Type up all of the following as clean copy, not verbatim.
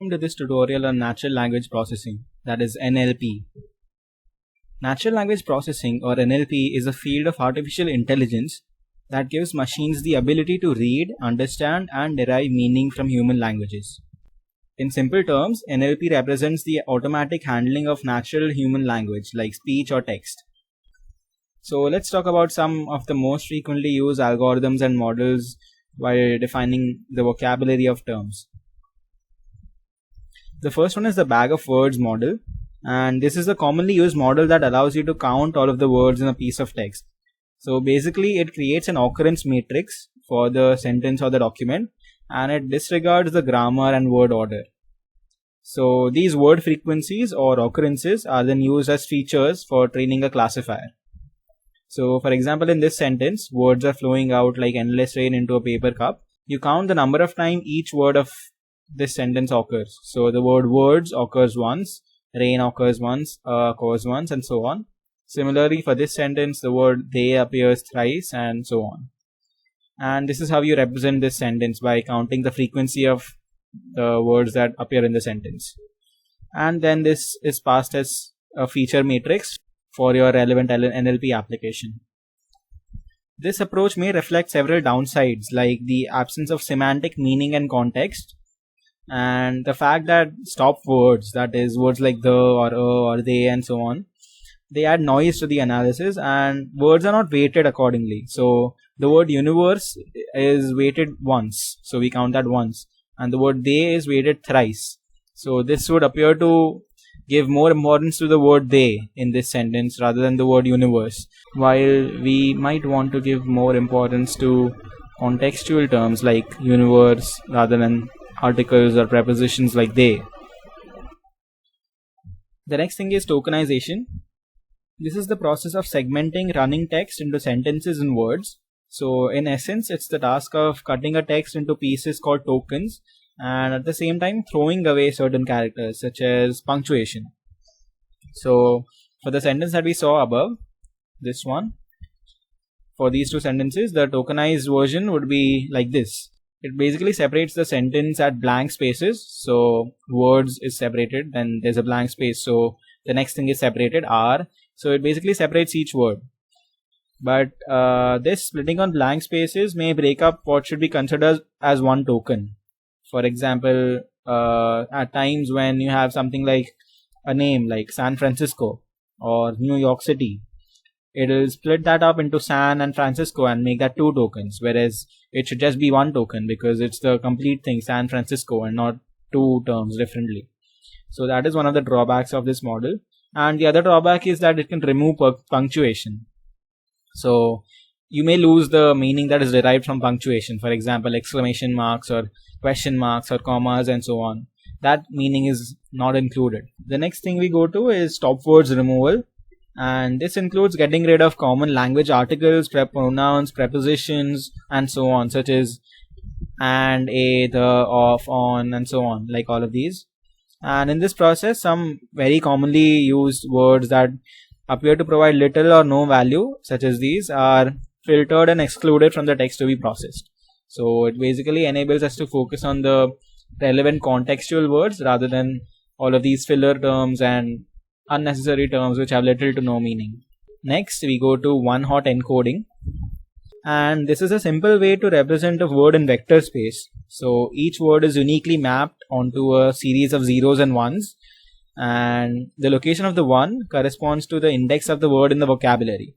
welcome to this tutorial on natural language processing, that is NLP. Natural language processing or NLP is a field of artificial intelligence that gives machines the ability to read, understand and derive meaning from human languages. In simple terms, NLP represents the automatic handling of natural human language like speech or text. So let's talk about some of the most frequently used algorithms and models while defining the vocabulary of terms. The first one is the bag of words model, and this is a commonly used model that allows you to count all of the words in a piece of text. So basically it creates an occurrence matrix for the sentence or the document, and it disregards the grammar and word order. So these word frequencies or occurrences are then used as features for training a classifier. So for example, in this sentence, words are flowing out like endless rain into a paper cup. You count the number of times each word of this sentence occurs. So the word words occurs once, rain occurs once, and so on. Similarly, for this sentence, the word they appears thrice and so on. And this is how you represent this sentence by counting the frequency of the words that appear in the sentence. And then this is passed as a feature matrix for your relevant NLP application. This approach may reflect several downsides like the absence of semantic meaning and context, and the fact that stop words, that is words like the or they and so on, they add noise to the analysis and words are not weighted accordingly. So the word universe is weighted once, so we count that once, and the word they is weighted thrice. So this would appear to give more importance to the word they in this sentence rather than the word universe, while we might want to give more importance to contextual terms like universe rather than articles or prepositions like they. The next thing is tokenization. This is the process of segmenting running text into sentences and words. So in essence, it's the task of cutting a text into pieces called tokens, and at the same time throwing away certain characters such as punctuation. So for the sentence that we saw above, this one, for these two sentences, the tokenized version would be like this. It basically separates the sentence at blank spaces. So words is separated, then there's a blank space, so the next thing is separated, R. So it basically separates each word. But this splitting on blank spaces may break up what should be considered as one token. For example, at times when you have something like a name like San Francisco or New York City, it will split that up into San and Francisco and make that two tokens, whereas it should just be one token because it's the complete thing, San Francisco, and not two terms differently. So that is one of the drawbacks of this model. And the other drawback is that it can remove punctuation. So you may lose the meaning that is derived from punctuation. For example, exclamation marks or question marks or commas and so on. That meaning is not included. The next thing we go to is stop words removal. And this includes getting rid of common language articles, pronouns, prepositions and so on, such as and, a, the, of, on and so on, like all of these. And in this process, some very commonly used words that appear to provide little or no value, such as these, are filtered and excluded from the text to be processed. So it basically enables us to focus on the relevant contextual words rather than all of these filler terms and unnecessary terms which have little to no meaning. Next, we go to one-hot encoding. And this is a simple way to represent a word in vector space. So each word is uniquely mapped onto a series of zeros and ones, and the location of the one corresponds to the index of the word in the vocabulary.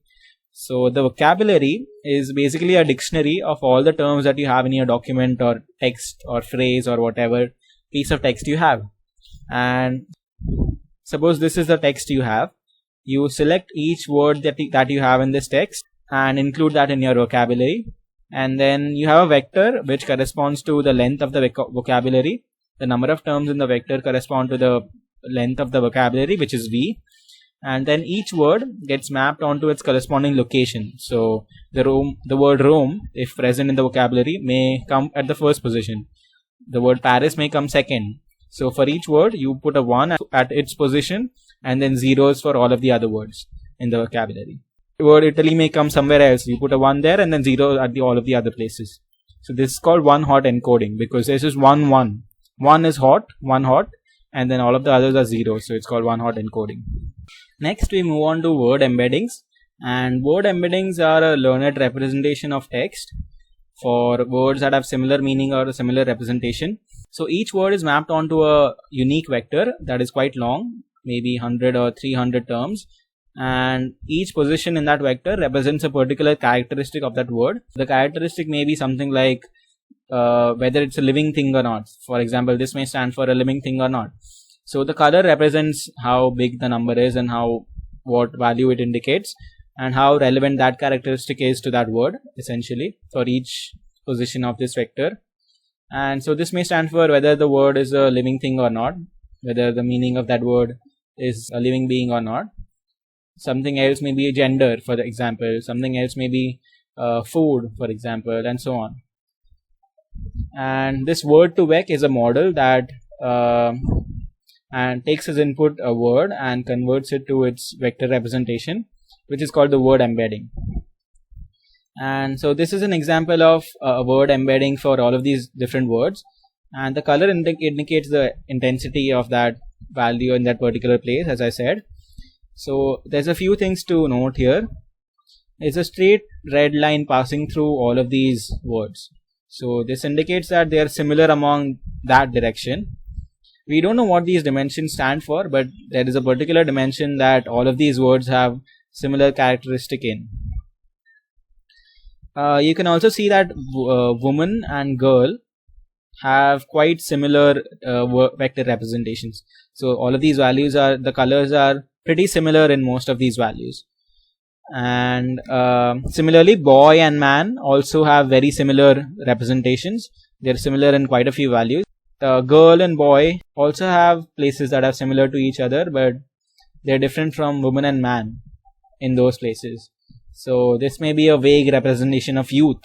So the vocabulary is basically a dictionary of all the terms that you have in your document or text or phrase or whatever piece of text you have. And suppose this is the text you have. You select each word that you have in this text and include that in your vocabulary. And then you have a vector which corresponds to the length of the vocabulary. The number of terms in the vector correspond to the length of the vocabulary, which is V. And then each word gets mapped onto its corresponding location. So the word Rome, if present in the vocabulary, may come at the first position. The word Paris may come second. So for each word, you put a 1 at its position and then zeros for all of the other words in the vocabulary. The word Italy may come somewhere else. You put a 1 there and then 0 at all of the other places. So this is called one-hot encoding because this is 1, 1. one is hot, one hot, and then all of the others are zero. So it's called one hot encoding. Next, we move on to word embeddings. And word embeddings are a learned representation of text for words that have similar meaning or a similar representation. So each word is mapped onto a unique vector that is quite long, maybe 100 or 300 terms, and each position in that vector represents a particular characteristic of that word. The characteristic may be something like whether it's a living thing or not. For example, this may stand for a living thing or not. So the color represents how big the number is and what value it indicates, and how relevant that characteristic is to that word, essentially, for each position of this vector. And so this may stand for whether the word is a living thing or not, whether the meaning of that word is a living being or not. Something else may be a gender, for example. Something else may be food, for example, and so on. And this word2vec is a model that and takes as input a word and converts it to its vector representation, which is called the word embedding. And so this is an example of a word embedding for all of these different words, and the color indicates the intensity of that value in that particular place, as I said. So there's a few things to note here. It's a straight red line passing through all of these words. So this indicates that they are similar among that direction. We don't know what these dimensions stand for, but there is a particular dimension that all of these words have similar characteristic in. You can also see that woman and girl have quite similar vector representations. So all of these values the colors are pretty similar in most of these values. And similarly, boy and man also have very similar representations. They're similar in quite a few values. Girl and boy also have places that are similar to each other, but they're different from woman and man in those places. So this may be a vague representation of youth,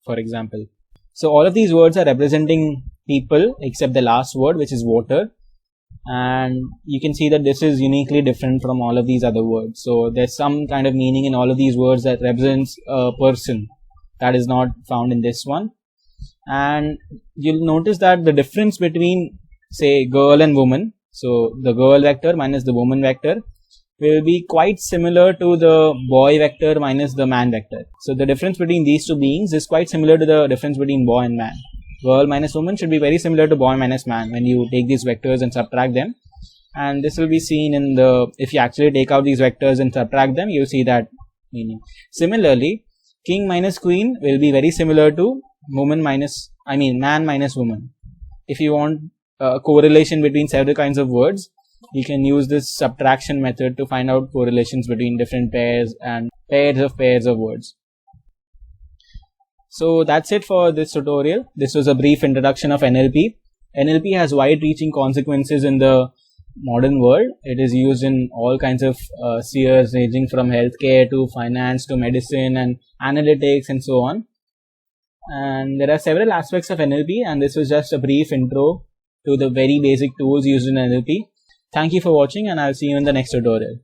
for example. So all of these words are representing people except the last word, which is water. And you can see that this is uniquely different from all of these other words. So there's some kind of meaning in all of these words that represents a person that is not found in this one. And you'll notice that the difference between, say, girl and woman, so the girl vector minus the woman vector, will be quite similar to the boy vector minus the man vector. So the difference between these two beings is quite similar to the difference between boy and man. Girl minus woman should be very similar to boy minus man when you take these vectors and subtract them. And this will be seen in if you actually take out these vectors and subtract them, you'll see that meaning. Similarly, king minus queen will be very similar to man minus woman. If you want a correlation between several kinds of words, you can use this subtraction method to find out correlations between different pairs and pairs of words. So that's it for this tutorial. This was a brief introduction of NLP. NLP has wide-reaching consequences in the modern world. It is used in all kinds of spheres, ranging from healthcare to finance to medicine and analytics and so on. And there are several aspects of NLP, and this was just a brief intro to the very basic tools used in NLP. Thank you for watching, and I'll see you in the next tutorial.